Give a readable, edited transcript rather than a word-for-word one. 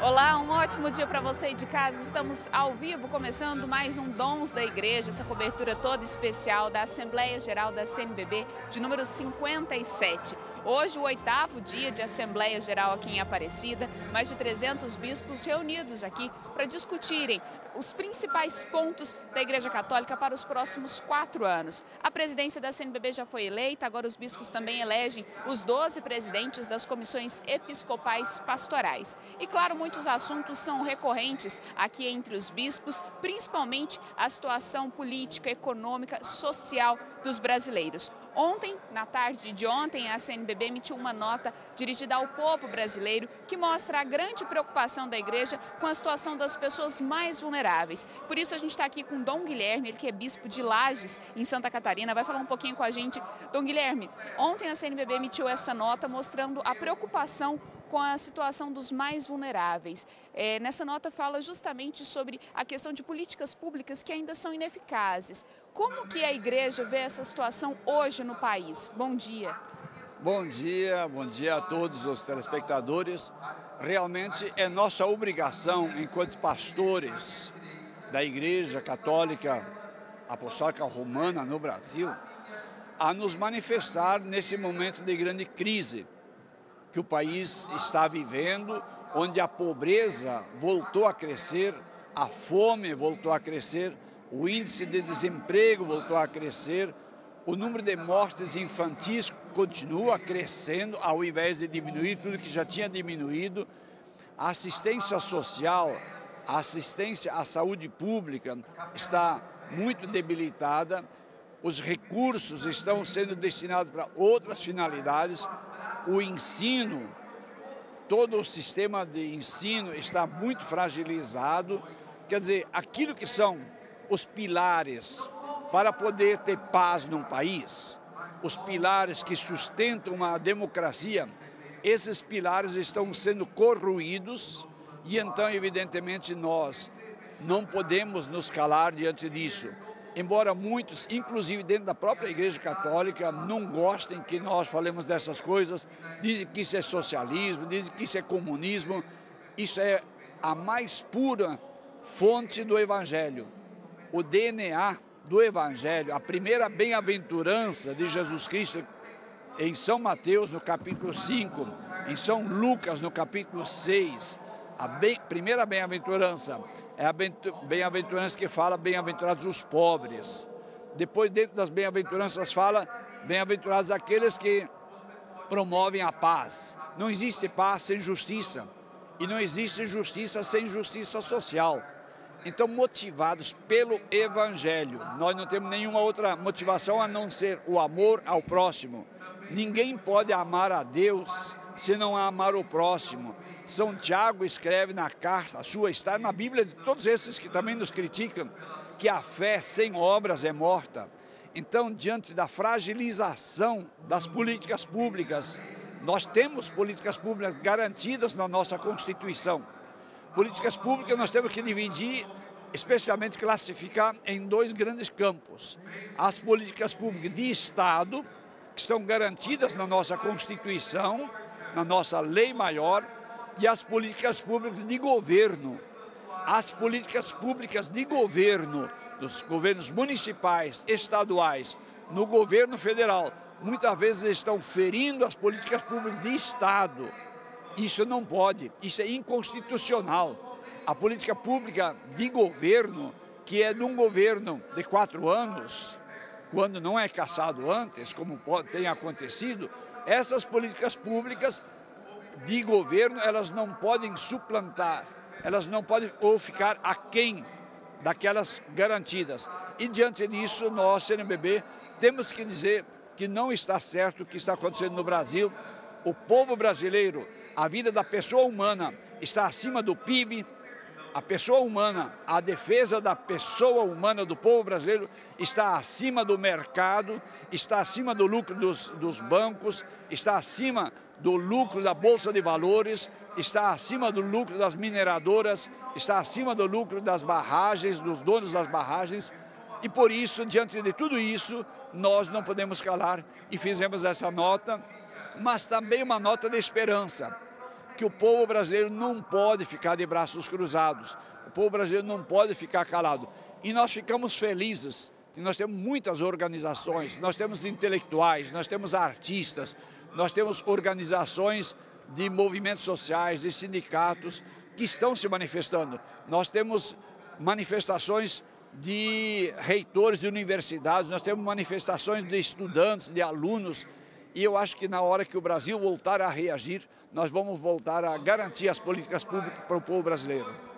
Olá, um ótimo dia para você aí de casa. Estamos ao vivo, começando mais um Dons da Igreja, essa cobertura toda especial da Assembleia Geral da CNBB de número 57. Hoje, o 8º dia de Assembleia Geral aqui em Aparecida, mais de 300 bispos reunidos aqui para discutirem os principais pontos da Igreja Católica para os próximos 4 anos. A presidência da CNBB já foi eleita, agora os bispos também elegem os 12 presidentes das comissões episcopais pastorais. E claro, muitos assuntos são recorrentes aqui entre os bispos, principalmente a situação política, econômica, social dos brasileiros. Ontem, na tarde de ontem, a CNBB emitiu uma nota dirigida ao povo brasileiro que mostra a grande preocupação da igreja com a situação das pessoas mais vulneráveis. Por isso a gente está aqui com Dom Guilherme, ele que é bispo de Lages, em Santa Catarina, vai falar um pouquinho com a gente. Dom Guilherme, ontem a CNBB emitiu essa nota mostrando a preocupação com a situação dos mais vulneráveis. Nessa nota fala justamente sobre a questão de políticas públicas que ainda são ineficazes. Como que a igreja vê essa situação hoje no país? Bom dia. Bom dia a todos os telespectadores. Realmente é nossa obrigação, enquanto pastores da Igreja Católica Apostólica Romana no Brasil, a nos manifestar nesse momento de grande crise que o país está vivendo, onde a pobreza voltou a crescer, a fome voltou a crescer, o índice de desemprego voltou a crescer, o número de mortes infantis continua crescendo, ao invés de diminuir tudo que já tinha diminuído. A assistência social, a assistência à saúde pública está muito debilitada, os recursos estão sendo destinados para outras finalidades. O ensino, todo o sistema de ensino está muito fragilizado. Quer dizer, aquilo que são os pilares para poder ter paz num país, os pilares que sustentam uma democracia, esses pilares estão sendo corroídos e então, evidentemente, nós não podemos nos calar diante disso. Embora muitos, inclusive dentro da própria Igreja Católica, não gostem que nós falemos dessas coisas, dizem que isso é socialismo, dizem que isso é comunismo, isso é a mais pura fonte do Evangelho. O DNA do Evangelho, a primeira bem-aventurança de Jesus Cristo em São Mateus, no capítulo 5, em São Lucas, no capítulo 6, primeira bem-aventurança é a bem-aventurança que fala bem-aventurados os pobres. Depois, dentro das bem-aventuranças, fala bem-aventurados aqueles que promovem a paz. Não existe paz sem justiça e não existe justiça sem justiça social. Então, motivados pelo Evangelho, nós não temos nenhuma outra motivação a não ser o amor ao próximo. Ninguém pode amar a Deus se não amar o próximo. São Tiago escreve na carta, a sua está na Bíblia de todos esses que também nos criticam, que a fé sem obras é morta. Então, diante da fragilização das políticas públicas, nós temos políticas públicas garantidas na nossa Constituição. Políticas públicas nós temos que dividir, especialmente classificar em 2 grandes campos. As políticas públicas de Estado, que estão garantidas na nossa Constituição, na nossa lei maior, e as políticas públicas de governo. As políticas públicas de governo, dos governos municipais, estaduais, no governo federal, muitas vezes estão ferindo as políticas públicas de Estado. Isso não pode, isso é inconstitucional. A política pública de governo, que é de um governo de 4 anos, quando não é cassado antes, como tem acontecido, essas políticas públicas de governo, elas não podem suplantar, elas não podem ou ficar aquém daquelas garantidas. E diante disso, nós, CNBB, temos que dizer que não está certo o que está acontecendo no Brasil. O povo brasileiro, a vida da pessoa humana está acima do PIB, a pessoa humana, a defesa da pessoa humana do povo brasileiro está acima do mercado, está acima do lucro dos bancos, está acima do lucro da Bolsa de Valores, está acima do lucro das mineradoras, está acima do lucro das barragens, dos donos das barragens. E por isso, diante de tudo isso, nós não podemos calar e fizemos essa nota, mas também uma nota de esperança, que o povo brasileiro não pode ficar de braços cruzados, o povo brasileiro não pode ficar calado. E nós ficamos felizes, que nós temos muitas organizações, nós temos intelectuais, nós temos artistas, nós temos organizações de movimentos sociais, de sindicatos que estão se manifestando. Nós temos manifestações de reitores de universidades, nós temos manifestações de estudantes, de alunos, e eu acho que na hora que o Brasil voltar a reagir, nós vamos voltar a garantir as políticas públicas para o povo brasileiro.